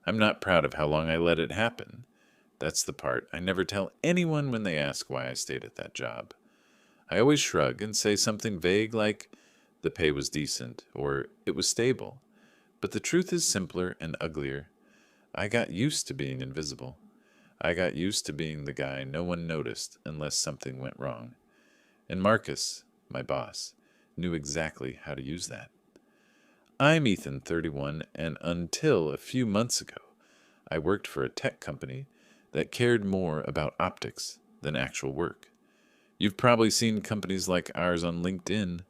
I'm not proud of how long I let it happen. That's the part I never tell anyone when they ask why I stayed at that job. I always shrug and say something vague like, the pay was decent, or it was stable. But the truth is simpler and uglier. I got used to being invisible. I got used to being the guy no one noticed unless something went wrong. And Marcus, my boss, knew exactly how to use that. I'm Ethan, 31, and until a few months ago, I worked for a tech company that cared more about optics than actual work. You've probably seen companies like ours on LinkedIn: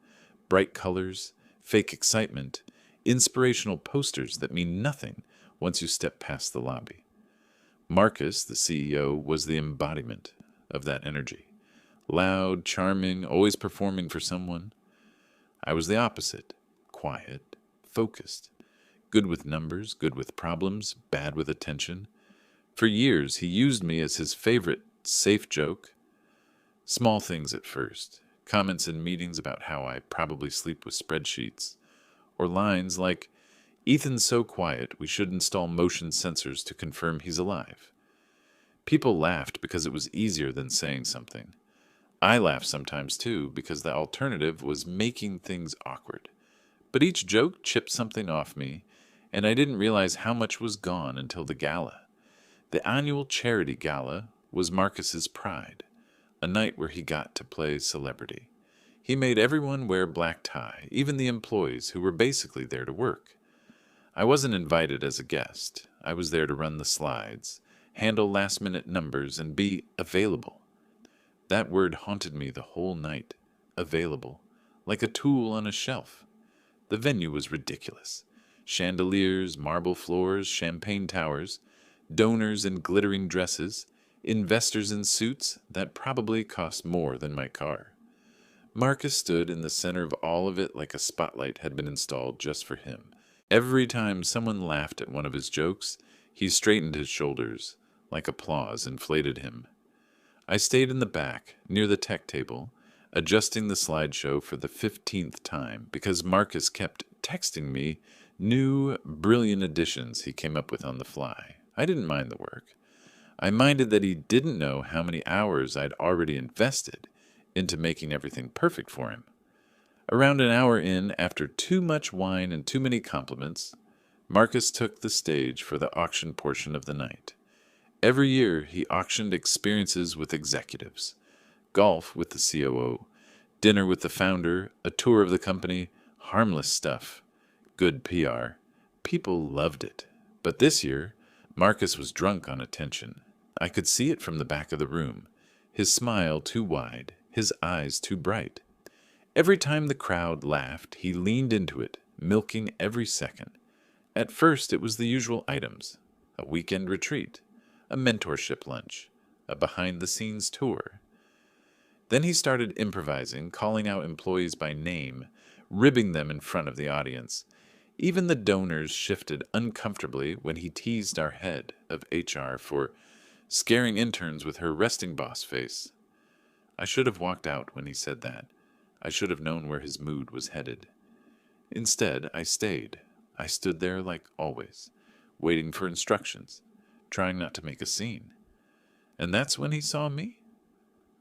bright colors, fake excitement, inspirational posters that mean nothing once you step past the lobby. Marcus, the CEO, was the embodiment of that energy. Loud, charming, always performing for someone. I was the opposite: quiet, focused, good with numbers, good with problems, bad with attention. For years, he used me as his favorite safe joke. Small things at first, comments in meetings about how I probably sleep with spreadsheets, or lines like, Ethan's so quiet we should install motion sensors to confirm he's alive. People laughed because it was easier than saying something. I laughed sometimes too because the alternative was making things awkward. But each joke chipped something off me, and I didn't realize how much was gone until the gala. The annual charity gala was Marcus's pride, a night where he got to play celebrity. He made everyone wear black tie, even the employees who were basically there to work. I wasn't invited as a guest. I was there to run the slides, handle last-minute numbers, and be available. That word haunted me the whole night. Available. Like a tool on a shelf. The venue was ridiculous. Chandeliers, marble floors, champagne towers, donors in glittering dresses, investors in suits that probably cost more than my car. Marcus stood in the center of all of it like a spotlight had been installed just for him. Every time someone laughed at one of his jokes, he straightened his shoulders, like applause inflated him. I stayed in the back, near the tech table, adjusting the slideshow for the 15th time because Marcus kept texting me new, brilliant additions he came up with on the fly. I didn't mind the work. I minded that he didn't know how many hours I'd already invested into making everything perfect for him. Around an hour in, after too much wine and too many compliments, Marcus took the stage for the auction portion of the night. Every year, he auctioned experiences with executives, golf with the COO, dinner with the founder, a tour of the company, harmless stuff, good PR. People loved it. But this year, Marcus was drunk on attention. I could see it from the back of the room. His smile too wide, his eyes too bright. Every time the crowd laughed, he leaned into it, milking every second. At first, it was the usual items: a weekend retreat, a mentorship lunch, a behind-the-scenes tour. Then he started improvising, calling out employees by name, ribbing them in front of the audience. Even the donors shifted uncomfortably when he teased our head of HR for scaring interns with her resting boss face. I should have walked out when he said that. I should have known where his mood was headed. Instead, I stayed. I stood there like always, waiting for instructions, trying not to make a scene. And that's when he saw me.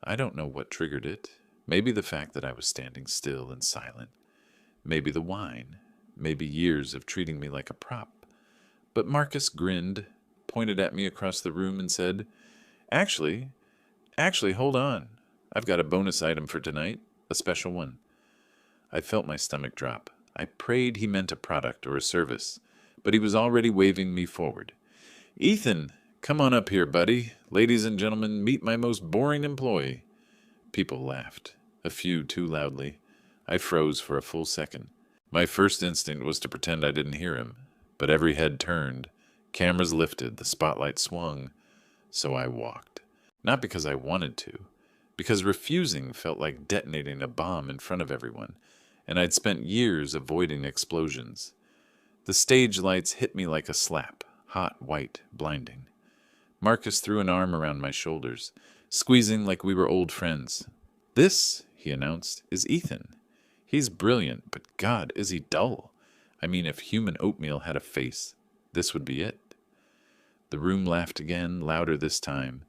I don't know what triggered it. Maybe the fact that I was standing still and silent. Maybe the wine. Maybe years of treating me like a prop. But Marcus grinned, pointed at me across the room and said, Actually, hold on. I've got a bonus item for tonight, a special one." I felt my stomach drop. I prayed he meant a product or a service, but he was already waving me forward. "Ethan, come on up here, buddy. Ladies and gentlemen, meet my most boring employee." People laughed, a few too loudly. I froze for a full second. My first instinct was to pretend I didn't hear him, but every head turned, cameras lifted, the spotlight swung, so I walked. Not because I wanted to, because refusing felt like detonating a bomb in front of everyone, and I'd spent years avoiding explosions. The stage lights hit me like a slap, hot, white, blinding. Marcus threw an arm around my shoulders, squeezing like we were old friends. "This," he announced, "is Ethan. He's brilliant, but God, is he dull. I mean, if human oatmeal had a face, this would be it." The room laughed again, louder this time.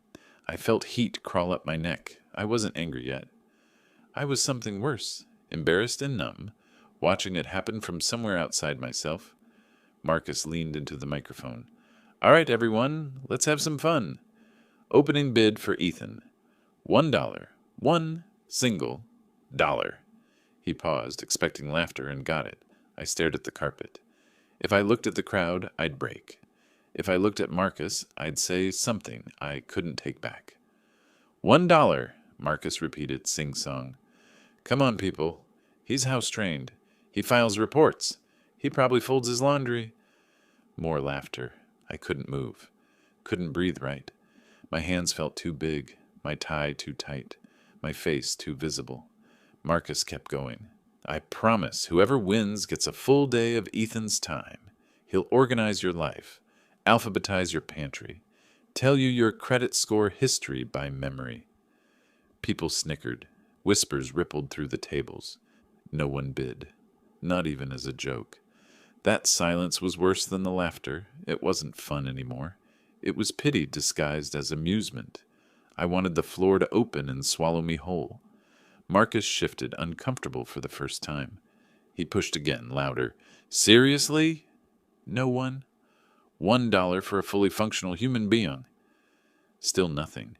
I felt heat crawl up my neck. I wasn't angry yet. I was something worse, embarrassed and numb, watching it happen from somewhere outside myself. Marcus leaned into the microphone. All right, everyone, let's have some fun. Opening bid for Ethan. $1. One single dollar. He paused, expecting laughter, and got it. I stared at the carpet. If I looked at the crowd, I'd break. If I looked at Marcus, I'd say something I couldn't take back. $1, Marcus repeated, sing-song. Come on, people. He's house-trained. He files reports. He probably folds his laundry. More laughter. I couldn't move. Couldn't breathe right. My hands felt too big, my tie too tight, my face too visible. Marcus kept going. I promise whoever wins gets a full day of Ethan's time. He'll organize your life, alphabetize your pantry, tell you your credit score history by memory. People snickered. Whispers rippled through the tables. No one bid, not even as a joke. That silence was worse than the laughter. It wasn't fun anymore. It was pity disguised as amusement. I wanted the floor to open and swallow me whole. Marcus shifted, uncomfortable for the first time. He pushed again, louder. Seriously? No one? $1 for a fully functional human being. Still nothing.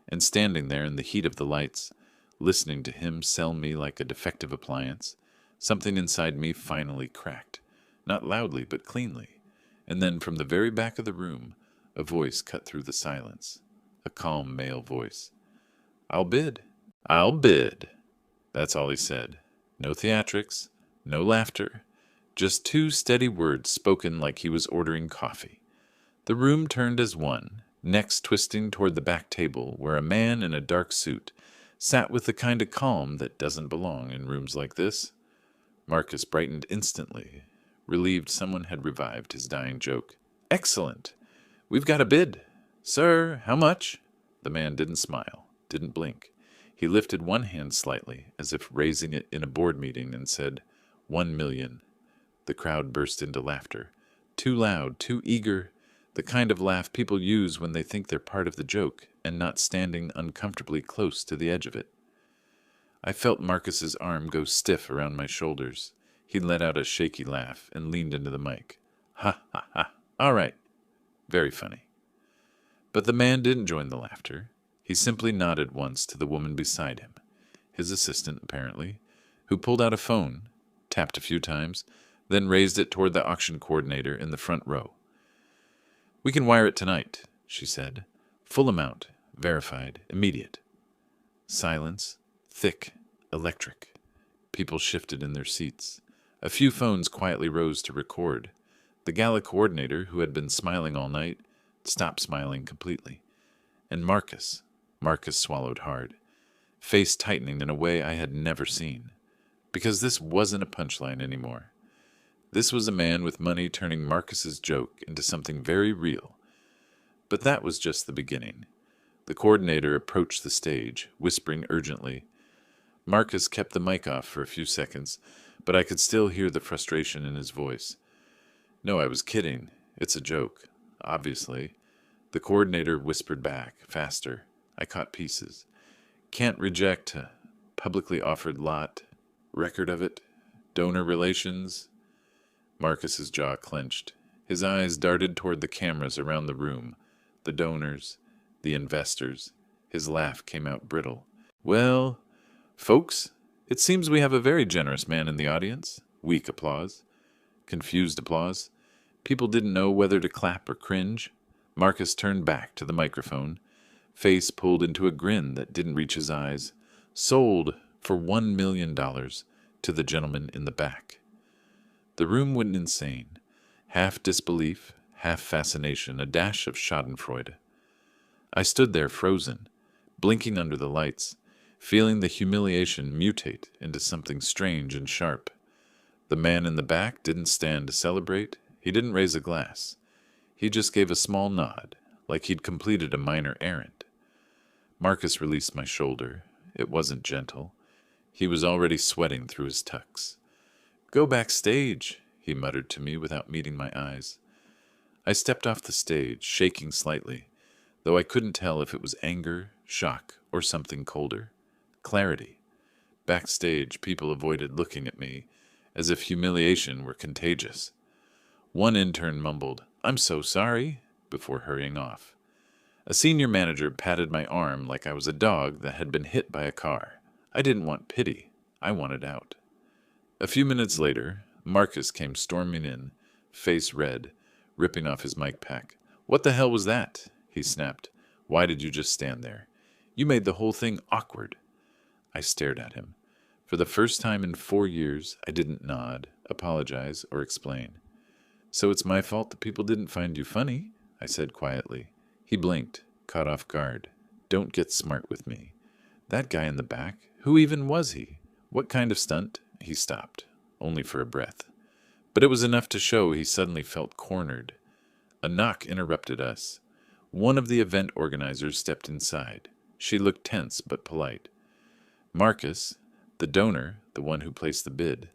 And standing there in the heat of the lights, listening to him sell me like a defective appliance, something inside me finally cracked. Not loudly, but cleanly. And then from the very back of the room, a voice cut through the silence. A calm male voice. I'll bid. I'll bid. That's all he said. No theatrics, no laughter, just two steady words spoken like he was ordering coffee. The room turned as one, necks twisting toward the back table where a man in a dark suit sat with the kind of calm that doesn't belong in rooms like this. Marcus brightened instantly, relieved someone had revived his dying joke. Excellent! We've got a bid. Sir, how much? The man didn't smile, didn't blink. He lifted one hand slightly, as if raising it in a board meeting, and said, 1 million. The crowd burst into laughter. Too loud, too eager, the kind of laugh people use when they think they're part of the joke and not standing uncomfortably close to the edge of it. I felt Marcus's arm go stiff around my shoulders. He let out a shaky laugh and leaned into the mic. Ha, ha, ha. All right. Very funny. But the man didn't join the laughter. He simply nodded once to the woman beside him, his assistant apparently, who pulled out a phone, tapped a few times, then raised it toward the auction coordinator in the front row. We can wire it tonight, she said. Full amount, verified, immediate. Silence, thick, electric. People shifted in their seats. A few phones quietly rose to record. The Gala coordinator, who had been smiling all night, stopped smiling completely. And Marcus swallowed hard, face tightening in a way I had never seen. Because this wasn't a punchline anymore. This was a man with money turning Marcus's joke into something very real. But that was just the beginning. The coordinator approached the stage, whispering urgently. Marcus kept the mic off for a few seconds, but I could still hear the frustration in his voice. No, I was kidding. It's a joke. Obviously. The coordinator whispered back, faster. I caught pieces. Can't reject a publicly offered lot. Record of it. Donor relations. Marcus's jaw clenched. His eyes darted toward the cameras around the room. The donors. The investors. His laugh came out brittle. Well, folks, it seems we have a very generous man in the audience. Weak applause. Confused applause. People didn't know whether to clap or cringe. Marcus turned back to the microphone, face pulled into a grin that didn't reach his eyes. Sold for $1 million to the gentleman in the back. The room went insane. Half disbelief, half fascination, a dash of schadenfreude. I stood there frozen, blinking under the lights, feeling the humiliation mutate into something strange and sharp. The man in the back didn't stand to celebrate. He didn't raise a glass. He just gave a small nod, like he'd completed a minor errand. Marcus released my shoulder. It wasn't gentle. He was already sweating through his tux. Go backstage, he muttered to me without meeting my eyes. I stepped off the stage, shaking slightly, though I couldn't tell if it was anger, shock, or something colder. Clarity. Backstage, people avoided looking at me, as if humiliation were contagious. One intern mumbled, "I'm so sorry," before hurrying off. A senior manager patted my arm like I was a dog that had been hit by a car. I didn't want pity. I wanted out. A few minutes later, Marcus came storming in, face red, ripping off his mic pack. "What the hell was that?" he snapped. "Why did you just stand there? You made the whole thing awkward." I stared at him. For the first time in 4 years, I didn't nod, apologize, or explain. "So it's my fault that people didn't find you funny?" I said quietly. He blinked, caught off guard. "Don't get smart with me. That guy in the back, who even was he? What kind of stunt?" He stopped, only for a breath. But it was enough to show he suddenly felt cornered. A knock interrupted us. One of the event organizers stepped inside. She looked tense but polite. "Marcus, the donor, the one who placed the bid,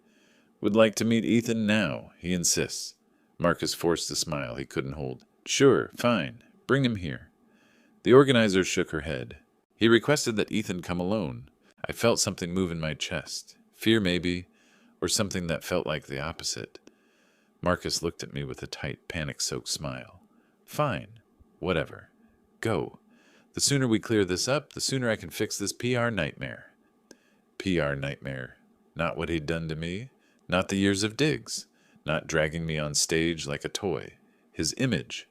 would like to meet Ethan now, he insists." Marcus forced a smile he couldn't hold. "Sure, fine. Bring him here." The organizer shook her head. "He requested that Ethan come alone." I felt something move in my chest. Fear, maybe, or something that felt like the opposite. Marcus looked at me with a tight, panic-soaked smile. "Fine. Whatever. Go. The sooner we clear this up, the sooner I can fix this PR nightmare." PR nightmare. Not what he'd done to me. Not the years of digs. Not dragging me on stage like a toy. His image.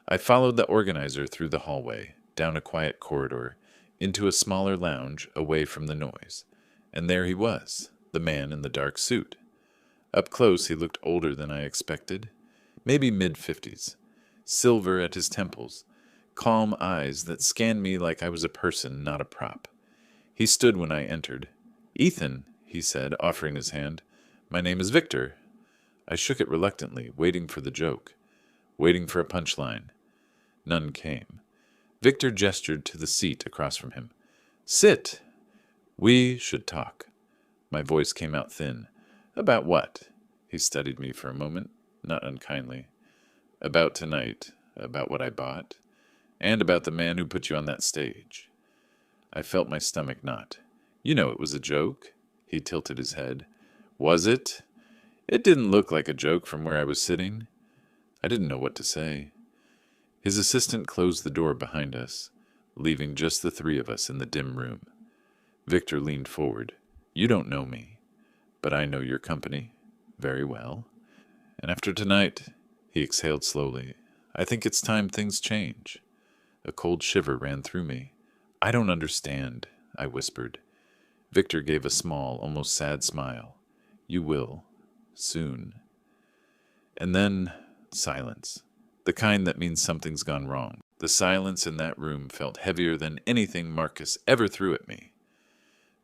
I followed the organizer through the hallway, down a quiet corridor, into a smaller lounge away from the noise. And there he was, the man in the dark suit. Up close, he looked older than I expected. Maybe mid-50s. Silver at his temples. Calm eyes that scanned me like I was a person, not a prop. He stood when I entered. "Ethan," he said, offering his hand. "My name is Victor." I shook it reluctantly, waiting for the joke. Waiting for a punchline. None came. Victor gestured to the seat across from him. "Sit. We should talk." My voice came out thin. "About what?" He studied me for a moment, not unkindly. "About tonight, about what I bought, and about the man who put you on that stage." I felt my stomach knot. "You know it was a joke." He tilted his head. "Was it?" "It didn't look like a joke from where I was sitting." I didn't know what to say. His assistant closed the door behind us, leaving just the three of us in the dim room. Victor leaned forward. "You don't know me, but I know your company very well. And after tonight," he exhaled slowly, "I think it's time things change." A cold shiver ran through me. "I don't understand," I whispered. Victor gave a small, almost sad smile. "You will. Soon." And then silence. The kind that means something's gone wrong. The silence in that room felt heavier than anything Marcus ever threw at me.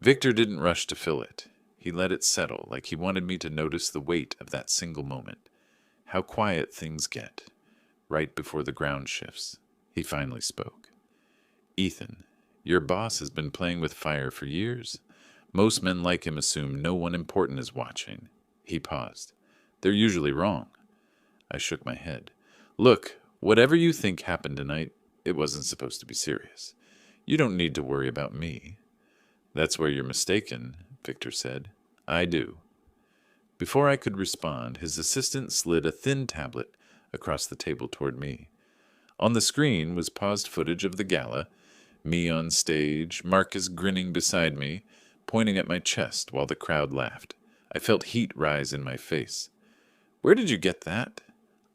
Victor didn't rush to fill it. He let it settle, like he wanted me to notice the weight of that single moment. How quiet things get, right before the ground shifts. He finally spoke. "Ethan, your boss has been playing with fire for years. Most men like him assume no one important is watching." He paused. "They're usually wrong." I shook my head. "Look, whatever you think happened tonight, it wasn't supposed to be serious. You don't need to worry about me." "That's where you're mistaken," Victor said. "I do." Before I could respond, his assistant slid a thin tablet across the table toward me. On the screen was paused footage of the gala, me on stage, Marcus grinning beside me, pointing at my chest while the crowd laughed. I felt heat rise in my face. "Where did you get that?"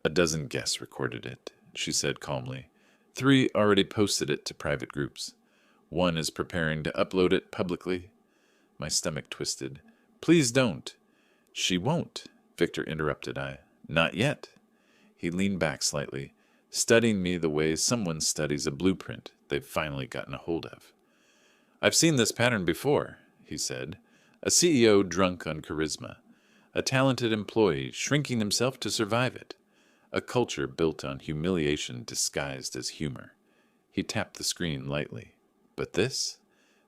"A dozen guests recorded it," she said calmly. 3 already posted it to private groups. 1 is preparing to upload it publicly. My stomach twisted. "Please don't." "She won't," Victor interrupted. "Not yet." He leaned back slightly, studying me the way someone studies a blueprint they've finally gotten a hold of. "I've seen this pattern before," he said. "A CEO drunk on charisma. A talented employee shrinking himself to survive it. A culture built on humiliation disguised as humor." He tapped the screen lightly. "But this?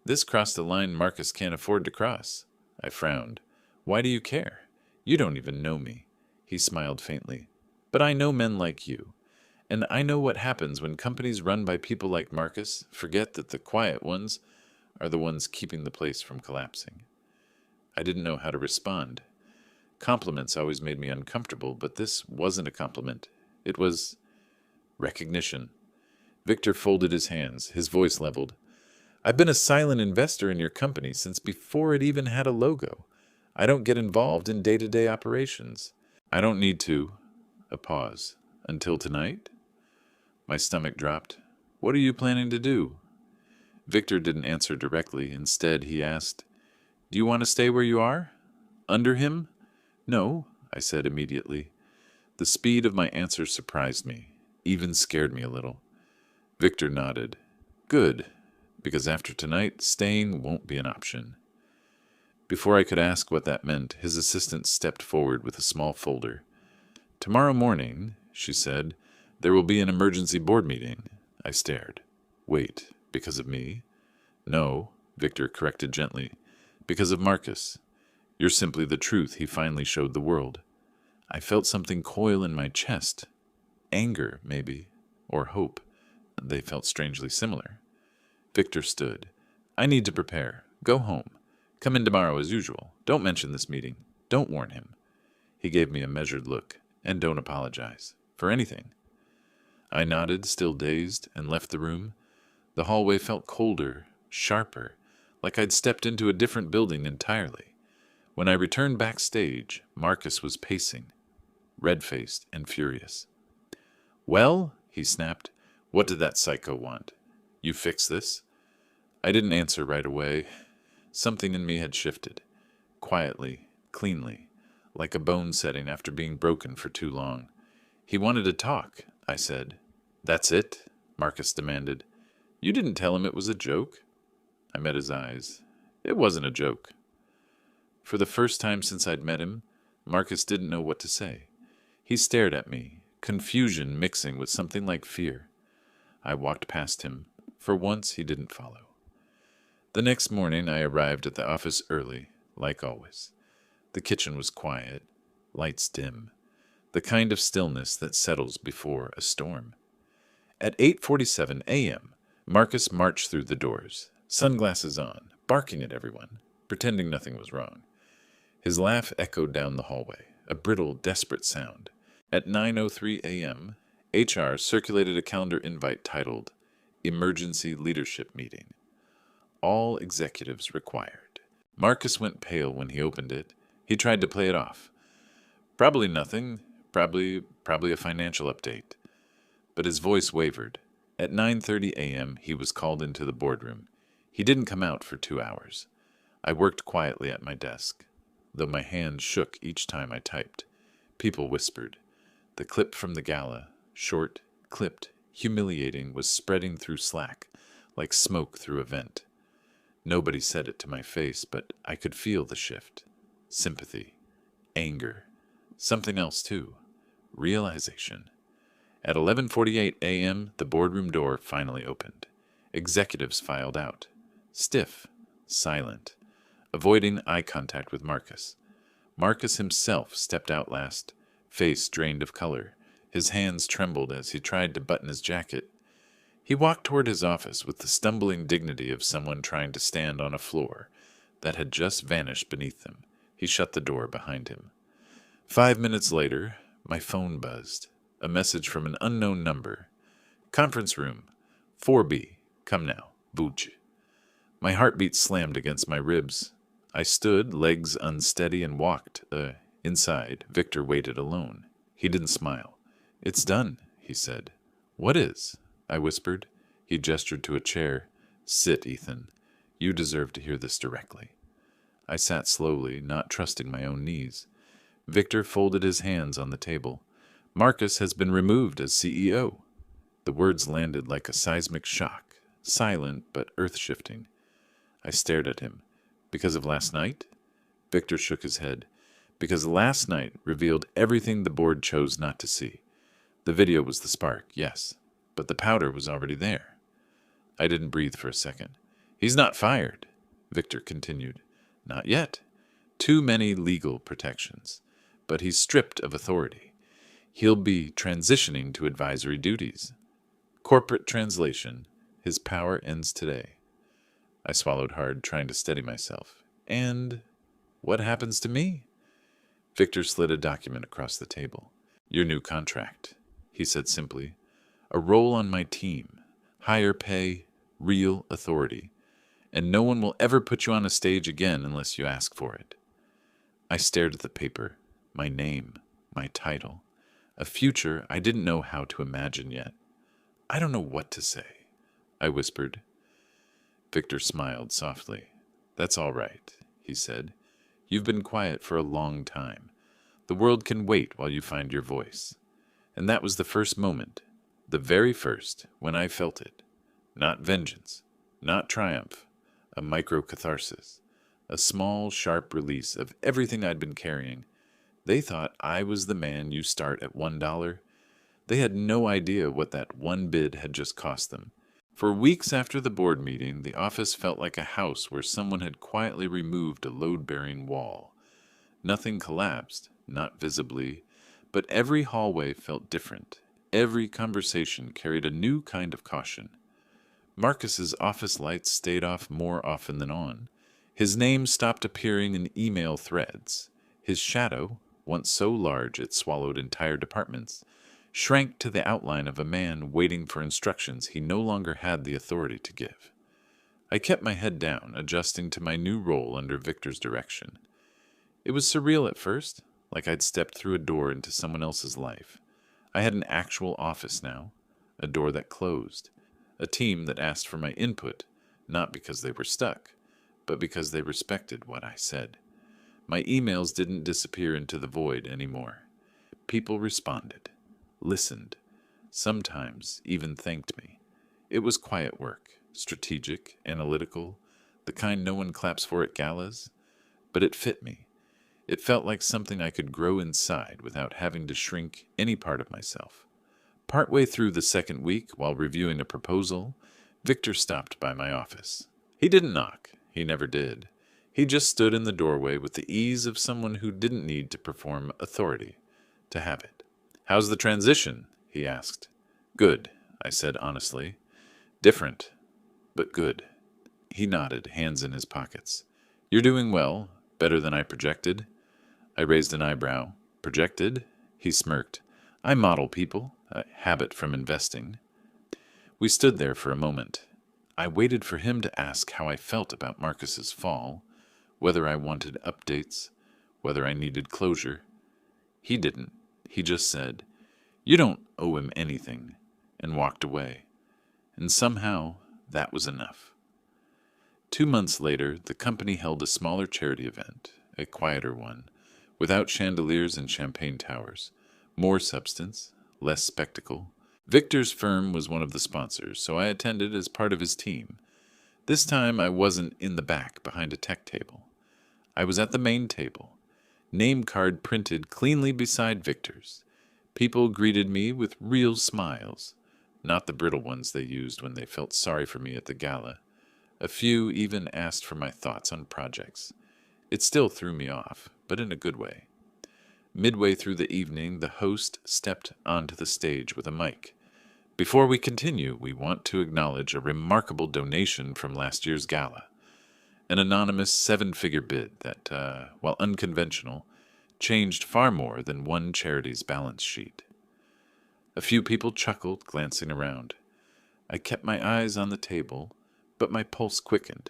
This crossed a line Marcus can't afford to cross." I frowned. "Why do you care? You don't even know me." He smiled faintly. "But I know men like you. And I know what happens when companies run by people like Marcus forget that the quiet ones are the ones keeping the place from collapsing. I didn't know how to respond. Compliments always made me uncomfortable, but this wasn't a compliment. It was recognition. Victor folded his hands, his voice leveled. I've been a silent investor in your company since before it even had a logo. I don't get involved in day-to-day operations. I don't need to. A pause. Until tonight? My stomach dropped. What are you planning to do? Victor didn't answer directly. Instead, he asked, do you want to stay where you are? Under him? No, I said immediately. The speed of my answer surprised me, even scared me a little. Victor nodded. Good, because after tonight, staying won't be an option. Before I could ask what that meant, his assistant stepped forward with a small folder. Tomorrow morning, she said, there will be an emergency board meeting. I stared. Wait, because of me? No, Victor corrected gently. Because of Marcus. You're simply the truth he finally showed the world. I felt something coil in my chest. Anger, maybe, or hope. They felt strangely similar. Victor stood. I need to prepare. Go home. Come in tomorrow as usual. Don't mention this meeting. Don't warn him. He gave me a measured look. And don't apologize. For anything. I nodded, still dazed, and left the room. The hallway felt colder, sharper, like I'd stepped into a different building entirely. When I returned backstage, Marcus was pacing, red-faced and furious. Well, he snapped, what did that psycho want? You fix this? I didn't answer right away. Something in me had shifted, quietly, cleanly, like a bone setting after being broken for too long. He wanted to talk, I said. That's it? Marcus demanded. You didn't tell him it was a joke? I met his eyes. It wasn't a joke. For the first time since I'd met him, Marcus didn't know what to say. He stared at me, confusion mixing with something like fear. I walked past him. For once, he didn't follow. The next morning, I arrived at the office early, like always. The kitchen was quiet, lights dim, the kind of stillness that settles before a storm. At 8:47 a.m., Marcus marched through the doors, sunglasses on, barking at everyone, pretending nothing was wrong. His laugh echoed down the hallway, a brittle, desperate sound. At 9:03 a.m., HR circulated a calendar invite titled Emergency Leadership Meeting. All executives required. Marcus went pale when he opened it. He tried to play it off. Probably nothing. Probably a financial update. But his voice wavered. At 9:30 a.m., he was called into the boardroom. He didn't come out for 2 hours. I worked quietly at my desk, though my hand shook each time I typed. People whispered. The clip from the Gala, short, clipped, humiliating, was spreading through Slack, like smoke through a vent. Nobody said it to my face, but I could feel the shift. Sympathy. Anger. Something else, too. Realization. At 11:48 a.m., the boardroom door finally opened. Executives filed out. Stiff. Silent. Avoiding eye contact with Marcus. Marcus himself stepped out last, face drained of color. His hands trembled as he tried to button his jacket. He walked toward his office with the stumbling dignity of someone trying to stand on a floor that had just vanished beneath them. He shut the door behind him. 5 minutes later, my phone buzzed. A message from an unknown number. Conference room. 4B. Come now. Buj. My heartbeat slammed against my ribs. I stood, legs unsteady, and walked. Inside, Victor waited alone. He didn't smile. It's done, he said. What is? I whispered. He gestured to a chair. Sit, Ethan. You deserve to hear this directly. I sat slowly, not trusting my own knees. Victor folded his hands on the table. Marcus has been removed as CEO. The words landed like a seismic shock, silent but earth-shifting. I stared at him. Because of last night? Victor shook his head. Because last night revealed everything the board chose not to see. The video was the spark, yes, but the powder was already there. I didn't breathe for a second. He's not fired, Victor continued. Not yet. Too many legal protections. But he's stripped of authority. He'll be transitioning to advisory duties. Corporate translation. His power ends today. I swallowed hard, trying to steady myself. And what happens to me? Victor slid a document across the table. Your new contract, he said simply. A role on my team. Higher pay, real authority. And no one will ever put you on a stage again unless you ask for it. I stared at the paper. My name. My title. A future I didn't know how to imagine yet. I don't know what to say, I whispered. Victor smiled softly. That's all right, he said. You've been quiet for a long time. The world can wait while you find your voice. And that was the first moment, the very first, when I felt it. Not vengeance, not triumph, a micro-catharsis, a small, sharp release of everything I'd been carrying. They thought I was the man you start at $1. They had no idea what that one bid had just cost them. For weeks after the board meeting, the office felt like a house where someone had quietly removed a load-bearing wall. Nothing collapsed, not visibly, but every hallway felt different. Every conversation carried a new kind of caution. Marcus's office lights stayed off more often than on. His name stopped appearing in email threads. His shadow, once so large it swallowed entire departments, shrank to the outline of a man waiting for instructions he no longer had the authority to give. I kept my head down, adjusting to my new role under Victor's direction. It was surreal at first, like I'd stepped through a door into someone else's life. I had an actual office now, a door that closed, a team that asked for my input, not because they were stuck, but because they respected what I said. My emails didn't disappear into the void anymore. People responded, listened, sometimes even thanked me. It was quiet work, strategic, analytical, the kind no one claps for at galas, but it fit me. It felt like something I could grow inside without having to shrink any part of myself. Partway through the second week, while reviewing a proposal, Victor stopped by my office. He didn't knock. He never did. He just stood in the doorway with the ease of someone who didn't need to perform authority to have it. How's the transition? He asked. Good, I said honestly. Different, but good. He nodded, hands in his pockets. You're doing well, better than I projected. I raised an eyebrow. Projected? He smirked. I model people, a habit from investing. We stood there for a moment. I waited for him to ask how I felt about Marcus's fall, whether I wanted updates, whether I needed closure. He didn't. He just said, You don't owe him anything, and walked away. And somehow, that was enough. 2 months later, the company held a smaller charity event, a quieter one, without chandeliers and champagne towers. More substance, less spectacle. Victor's firm was one of the sponsors, so I attended as part of his team. This time I wasn't in the back behind a tech table. I was at the main table, name card printed cleanly beside Victor's. People greeted me with real smiles, not the brittle ones they used when they felt sorry for me at the gala. A few even asked for my thoughts on projects. It still threw me off, but in a good way. Midway through the evening, the host stepped onto the stage with a mic. Before we continue, we want to acknowledge a remarkable donation from last year's gala. An anonymous 7-figure bid that, while unconventional, changed far more than one charity's balance sheet. A few people chuckled, glancing around. I kept my eyes on the table, but my pulse quickened.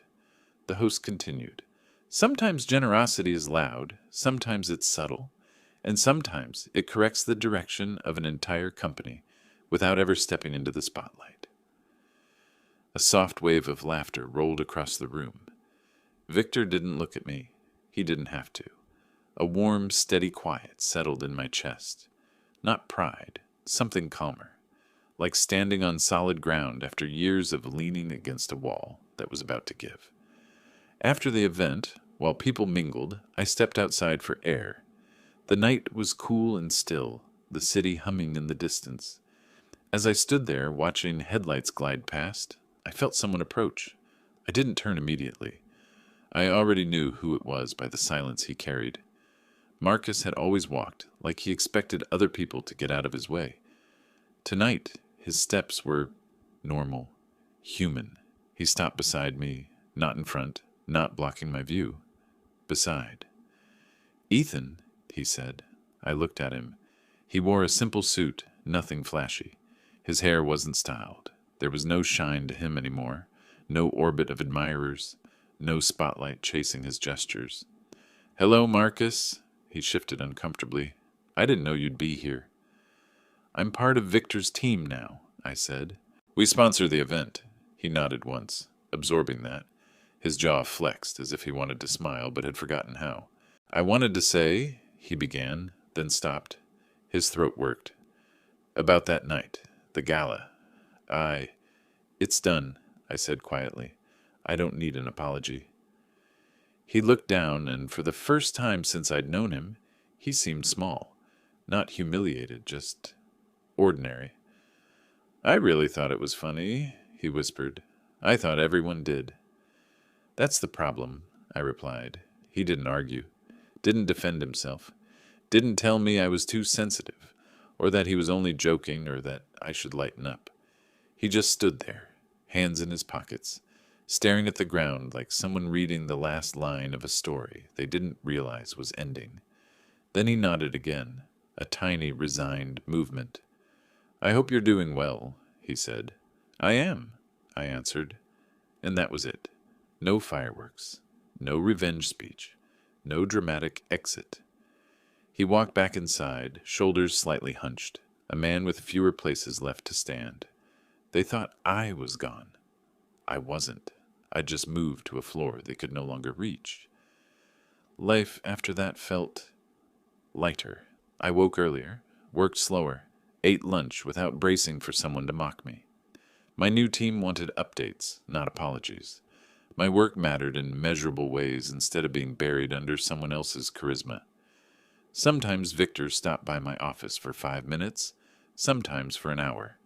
The host continued. Sometimes generosity is loud, sometimes it's subtle, and sometimes it corrects the direction of an entire company without ever stepping into the spotlight. A soft wave of laughter rolled across the room. Victor didn't look at me. He didn't have to. A warm, steady quiet settled in my chest. Not pride, something calmer, like standing on solid ground after years of leaning against a wall that was about to give. After the event, while people mingled, I stepped outside for air. The night was cool and still, the city humming in the distance. As I stood there watching headlights glide past, I felt someone approach. I didn't turn immediately. I already knew who it was by the silence he carried. Marcus had always walked like he expected other people to get out of his way. Tonight, his steps were normal, human. He stopped beside me, not in front, not blocking my view. Beside. "Ethan," he said. I looked at him. He wore a simple suit, nothing flashy. His hair wasn't styled. There was no shine to him anymore, no orbit of admirers, no spotlight chasing his gestures. "Hello, Marcus." He shifted uncomfortably. "I didn't know you'd be here." "I'm part of Victor's team now," I said. "We sponsor the event." He nodded once, absorbing that. His jaw flexed as if he wanted to smile but had forgotten how. "I wanted to say," he began, then stopped. His throat worked. "About that night, the gala. It's done," I said quietly. "I don't need an apology." He looked down, and for the first time since I'd known him, he seemed small. Not humiliated, just ordinary. "I really thought it was funny," he whispered. "I thought everyone did." "That's the problem," I replied. He didn't argue, didn't defend himself, didn't tell me I was too sensitive, or that he was only joking, or that I should lighten up. He just stood there, hands in his pockets, staring at the ground like someone reading the last line of a story they didn't realize was ending. Then he nodded again, a tiny, resigned movement. "I hope you're doing well," he said. "I am," I answered. And that was it. No fireworks, no revenge speech, no dramatic exit. He walked back inside, shoulders slightly hunched, a man with fewer places left to stand. They thought I was gone. I wasn't. I'd just moved to a floor they could no longer reach. Life after that felt lighter. I woke earlier, worked slower, ate lunch without bracing for someone to mock me. My new team wanted updates, not apologies. My work mattered in measurable ways instead of being buried under someone else's charisma. Sometimes Victor stopped by my office for 5 minutes, sometimes for an hour.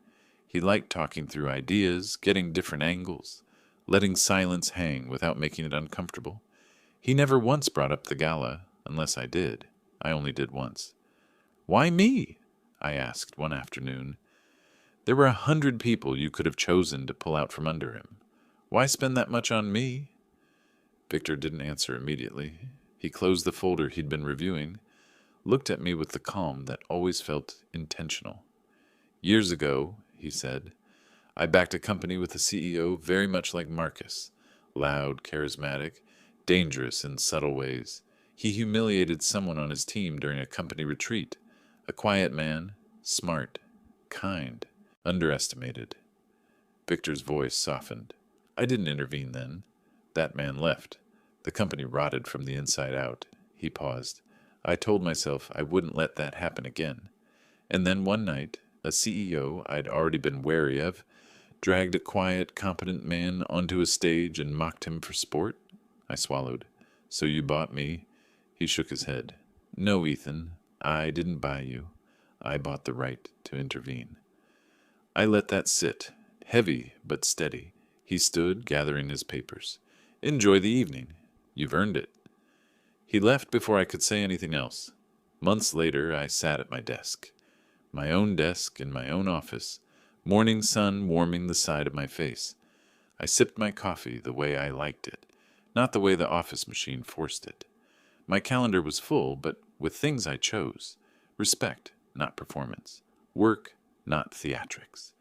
He liked talking through ideas, getting different angles, letting silence hang without making it uncomfortable. He never once brought up the gala, unless I did. I only did once. "Why me?" I asked one afternoon. "There were 100 people you could have chosen to pull out from under him. Why spend that much on me?" Victor didn't answer immediately. He closed the folder he'd been reviewing, looked at me with the calm that always felt intentional. "Years ago," he said, "I backed a company with a CEO very much like Marcus. Loud, charismatic, dangerous in subtle ways. He humiliated someone on his team during a company retreat. A quiet man, smart, kind, underestimated." Victor's voice softened. "I didn't intervene then. That man left. The company rotted from the inside out." He paused. "I told myself I wouldn't let that happen again. And then one night, a CEO I'd already been wary of dragged a quiet, competent man onto a stage and mocked him for sport." I swallowed. "So you bought me?" He shook his head. "No, Ethan, I didn't buy you. I bought the right to intervene." I let that sit, heavy but steady. He stood, gathering his papers. "Enjoy the evening. You've earned it." He left before I could say anything else. Months later, I sat at my desk. My own desk in my own office, morning sun warming the side of my face. I sipped my coffee the way I liked it, not the way the office machine forced it. My calendar was full, but with things I chose. Respect, not performance. Work, not theatrics.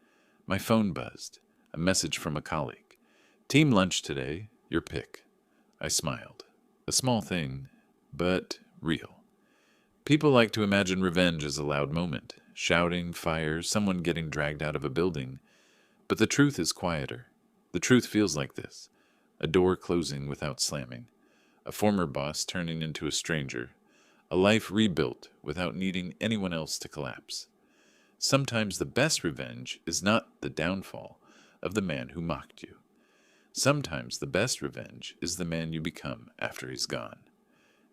My phone buzzed. A message from a colleague. "Team lunch today, your pick." I smiled. A small thing, but real. People like to imagine revenge as a loud moment. Shouting, fire, someone getting dragged out of a building. But the truth is quieter. The truth feels like this. A door closing without slamming. A former boss turning into a stranger. A life rebuilt without needing anyone else to collapse. Sometimes the best revenge is not the downfall of the man who mocked you. Sometimes the best revenge is the man you become after he's gone.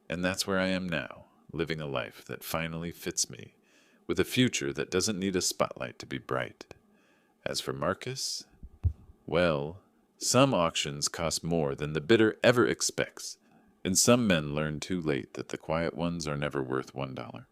And that's where I am now, living a life that finally fits me, with a future that doesn't need a spotlight to be bright. As for Marcus, well, some auctions cost more than the bidder ever expects. And some men learn too late that the quiet ones are never worth $1.